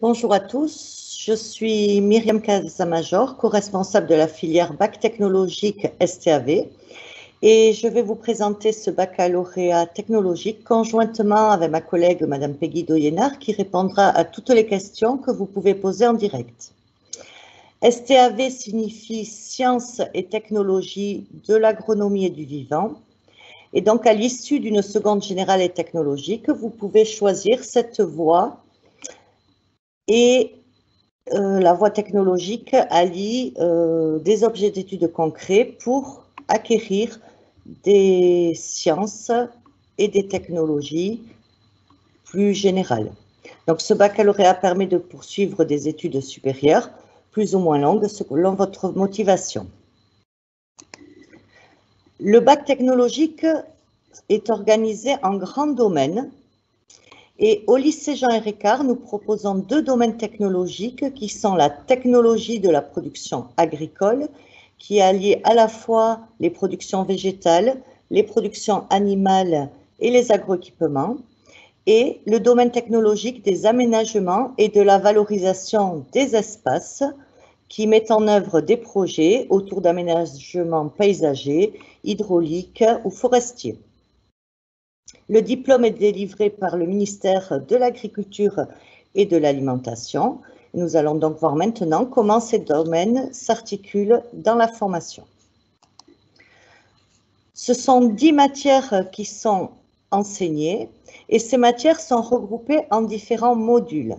Bonjour à tous, je suis Myriam Casamajor, co-responsable de la filière Bac technologique STAV et je vais vous présenter ce baccalauréat technologique conjointement avec ma collègue Madame Peggy Doyenard qui répondra à toutes les questions que vous pouvez poser en direct. STAV signifie Sciences et technologies de l'agronomie et du vivant. Et donc, à l'issue d'une seconde générale et technologique, vous pouvez choisir cette voie. Et la voie technologique allie des objets d'études concrets pour acquérir des sciences et des technologies plus générales. Donc, ce baccalauréat permet de poursuivre des études supérieures, plus ou moins longues, selon votre motivation. Le bac technologique est organisé en grands domaines. Et au lycée Jean Ricard, nous proposons deux domaines technologiques qui sont la technologie de la production agricole, qui allie à la fois les productions végétales, les productions animales et les agroéquipements, et le domaine technologique des aménagements et de la valorisation des espaces, qui met en œuvre des projets autour d'aménagements paysagers, hydrauliques ou forestiers. Le diplôme est délivré par le ministère de l'Agriculture et de l'Alimentation. Nous allons donc voir maintenant comment ces domaines s'articulent dans la formation. Ce sont 10 matières qui sont enseignées et ces matières sont regroupées en différents modules.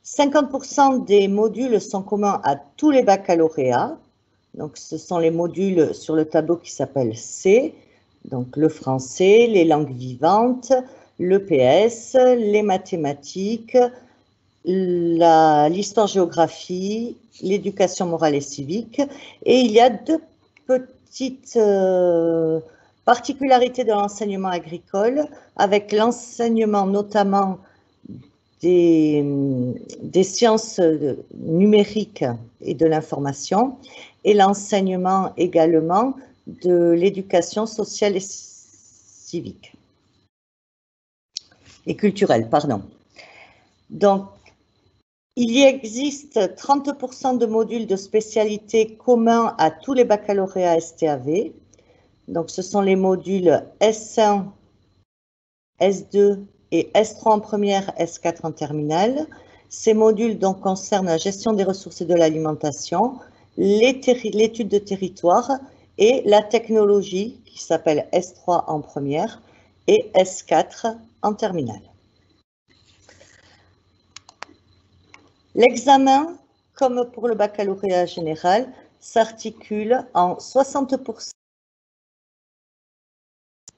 50% des modules sont communs à tous les baccalauréats. Donc, ce sont les modules sur le tableau qui s'appellent C. Donc, le français, les langues vivantes, l'EPS, les mathématiques, l'histoire-géographie, l'éducation morale et civique. Et il y a deux petites particularités de l'enseignement agricole, avec l'enseignement notamment des sciences numériques et de l'information, et l'enseignement également de l'éducation sociale et civique et culturelle, pardon. Donc, il y existe 30% de modules de spécialité communs à tous les baccalauréats STAV. Donc, ce sont les modules S1, S2 et S3 en première, S4 en terminale. Ces modules donc concernent la gestion des ressources et de l'alimentation, l'étude de territoire et la technologie qui s'appelle S3 en première et S4 en terminale. L'examen, comme pour le baccalauréat général, s'articule en 60%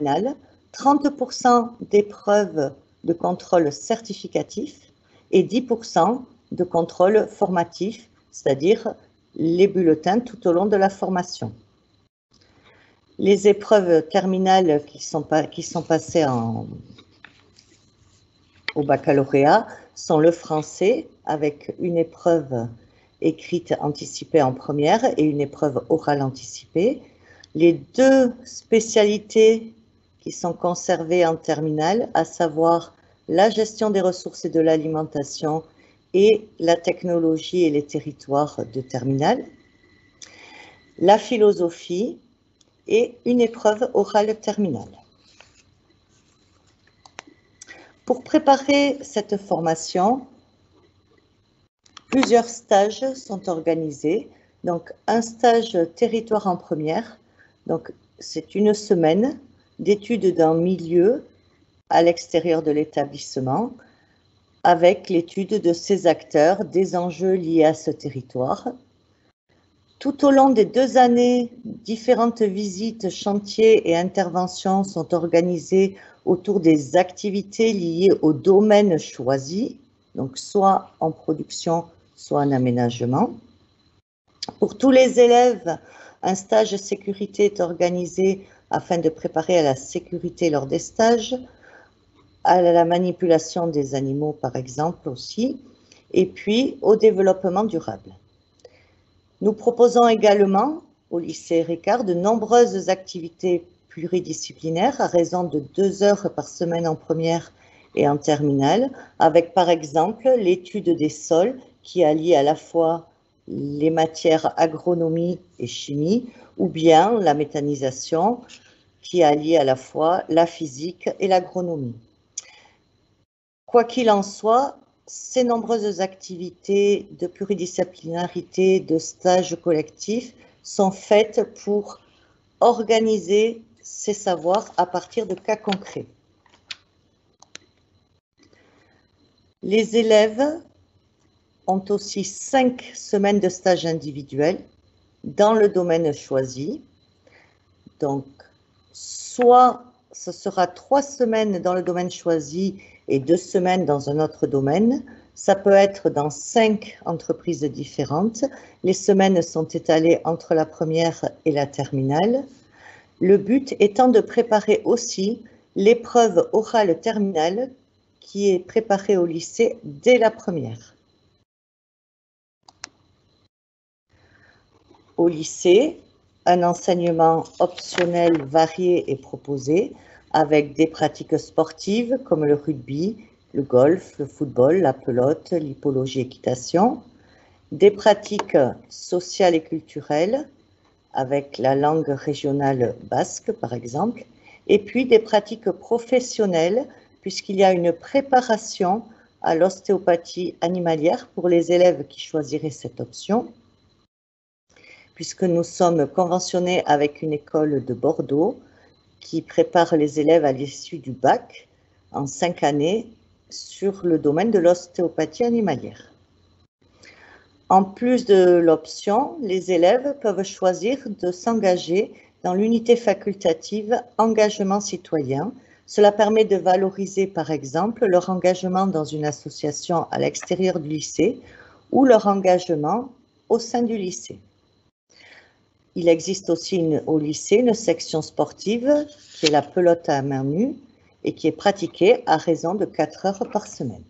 30% d'épreuves de contrôle certificatif et 10% de contrôle formatif, c'est-à-dire les bulletins tout au long de la formation. Les épreuves terminales qui sont passées au baccalauréat sont le français avec une épreuve écrite anticipée en première et une épreuve orale anticipée. Les deux spécialités qui sont conservées en terminale, à savoir la gestion des ressources et de l'alimentation et la technologie et les territoires de terminale, la philosophie et une épreuve orale terminale. Pour préparer cette formation, plusieurs stages sont organisés. Donc, un stage territoire en première, donc c'est une semaine d'études d'un milieu à l'extérieur de l'établissement, avec l'étude de ses acteurs, des enjeux liés à ce territoire. Tout au long des 2 années, différentes visites, chantiers et interventions sont organisées autour des activités liées au domaine choisi, donc soit en production, soit en aménagement. Pour tous les élèves, un stage sécurité est organisé afin de préparer à la sécurité lors des stages, à la manipulation des animaux par exemple aussi, et puis au développement durable. Nous proposons également au lycée Ricard de nombreuses activités pluridisciplinaires à raison de 2 heures par semaine en première et en terminale, avec par exemple l'étude des sols qui allie à la fois les matières agronomie et chimie, ou bien la méthanisation qui allie à la fois la physique et l'agronomie. Quoi qu'il en soit, ces nombreuses activités de pluridisciplinarité, de stages collectifs sont faites pour organiser ces savoirs à partir de cas concrets. Les élèves ont aussi 5 semaines de stage individuel dans le domaine choisi. Donc, soit ce sera 3 semaines dans le domaine choisi et 2 semaines dans un autre domaine. Ça peut être dans 5 entreprises différentes. Les semaines sont étalées entre la première et la terminale. Le but étant de préparer aussi l'épreuve orale terminale qui est préparée au lycée dès la première. Au lycée, un enseignement optionnel varié est proposé avec des pratiques sportives comme le rugby, le golf, le football, la pelote, l'hippologie, équitation, des pratiques sociales et culturelles avec la langue régionale basque par exemple, et puis des pratiques professionnelles puisqu'il y a une préparation à l'ostéopathie animalière pour les élèves qui choisiraient cette option, puisque nous sommes conventionnés avec une école de Bordeaux qui prépare les élèves à l'issue du bac en 5 années sur le domaine de l'ostéopathie animalière. En plus de l'option, les élèves peuvent choisir de s'engager dans l'unité facultative engagement citoyen. Cela permet de valoriser par exemple leur engagement dans une association à l'extérieur du lycée ou leur engagement au sein du lycée. Il existe aussi au lycée une section sportive qui est la pelote à main nue et qui est pratiquée à raison de 4 heures par semaine.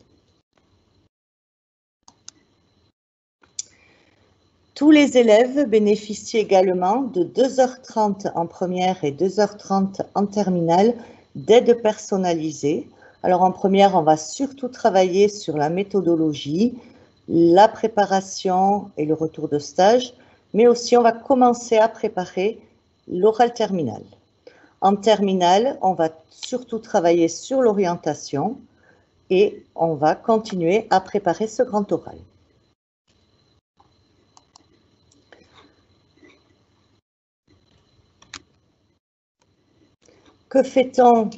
Tous les élèves bénéficient également de 2h30 en première et 2h30 en terminale d'aide personnalisée. Alors en première, on va surtout travailler sur la méthodologie, la préparation et le retour de stage, mais aussi on va commencer à préparer l'oral terminal. En terminale, on va surtout travailler sur l'orientation et on va continuer à préparer ce grand oral. Que fait-on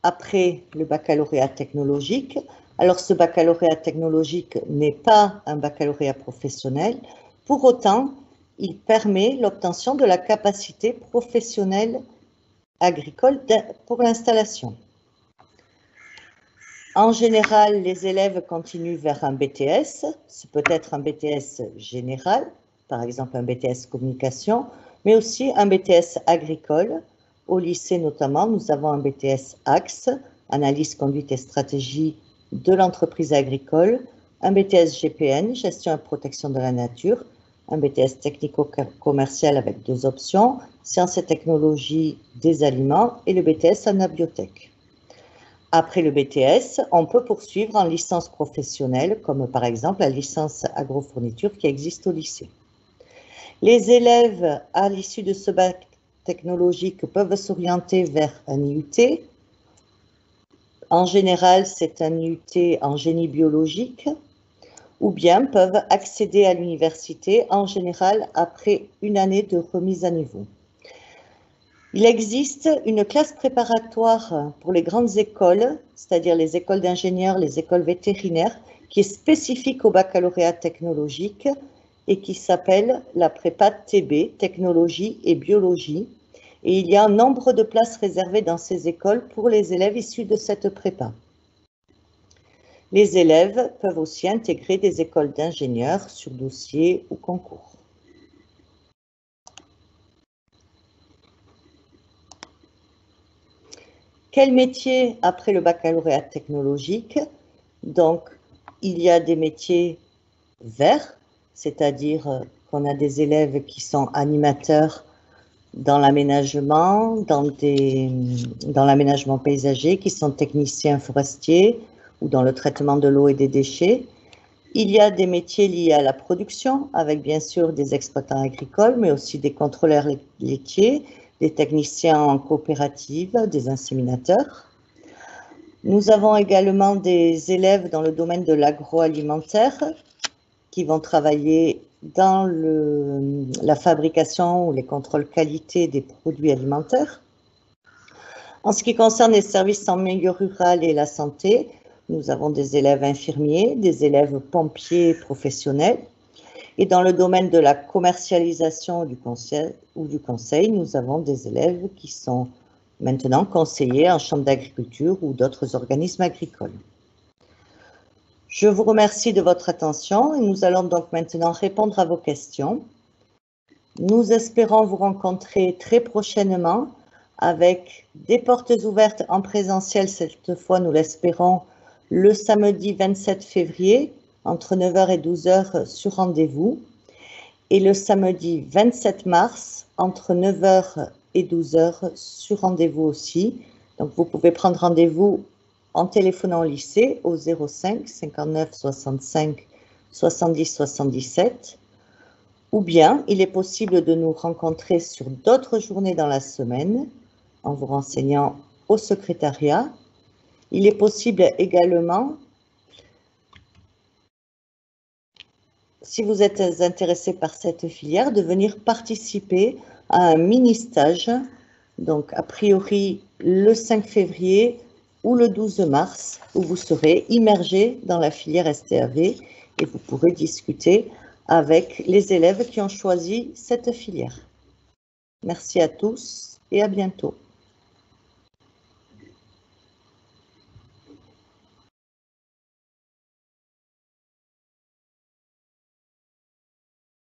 après le baccalauréat technologique? Alors ce baccalauréat technologique n'est pas un baccalauréat professionnel, pour autant il permet l'obtention de la capacité professionnelle agricole pour l'installation. En général, les élèves continuent vers un BTS, ce peut être un BTS général, par exemple un BTS communication, mais aussi un BTS agricole. Au lycée notamment, nous avons un BTS Axe, analyse, conduite et stratégie de l'entreprise agricole, un BTS GPN, gestion et protection de la nature, un BTS technico-commercial avec 2 options, sciences et technologies des aliments et le BTS anabiotech. Après le BTS, on peut poursuivre en licence professionnelle, comme par exemple la licence agrofourniture qui existe au lycée. Les élèves, à l'issue de ce bac technologique, peuvent s'orienter vers un IUT. En général, c'est un IUT en génie biologique, ou bien peuvent accéder à l'université, en général après une année de remise à niveau. Il existe une classe préparatoire pour les grandes écoles, c'est-à-dire les écoles d'ingénieurs, les écoles vétérinaires, qui est spécifique au baccalauréat technologique et qui s'appelle la prépa TB, technologie et biologie. Et il y a un nombre de places réservées dans ces écoles pour les élèves issus de cette prépa. Les élèves peuvent aussi intégrer des écoles d'ingénieurs sur dossier ou concours. Quel métier après le baccalauréat technologique? Donc, il y a des métiers verts, c'est-à-dire qu'on a des élèves qui sont animateurs dans l'aménagement, dans l'aménagement paysager, qui sont techniciens forestiers ou dans le traitement de l'eau et des déchets. Il y a des métiers liés à la production, avec bien sûr des exploitants agricoles, mais aussi des contrôleurs laitiers, des techniciens en coopérative, des inséminateurs. Nous avons également des élèves dans le domaine de l'agroalimentaire qui vont travailler dans la fabrication ou les contrôles qualité des produits alimentaires. En ce qui concerne les services en milieu rural et la santé, nous avons des élèves infirmiers, des élèves pompiers professionnels. Et dans le domaine de la commercialisation ou du conseil, nous avons des élèves qui sont maintenant conseillers en chambre d'agriculture ou d'autres organismes agricoles. Je vous remercie de votre attention et nous allons donc maintenant répondre à vos questions. Nous espérons vous rencontrer très prochainement avec des portes ouvertes en présentiel, cette fois nous l'espérons, le samedi 27 février entre 9h et 12h sur rendez-vous et le samedi 27 mars entre 9h et 12h sur rendez-vous aussi. Donc vous pouvez prendre rendez-vous en téléphonant au lycée au 05 59 65 70 77, ou bien il est possible de nous rencontrer sur d'autres journées dans la semaine en vous renseignant au secrétariat. Il est possible également, si vous êtes intéressé par cette filière, de venir participer à un mini-stage, donc a priori le 5 février ou le 12 mars, où vous serez immergé dans la filière STAV et vous pourrez discuter avec les élèves qui ont choisi cette filière. Merci à tous et à bientôt.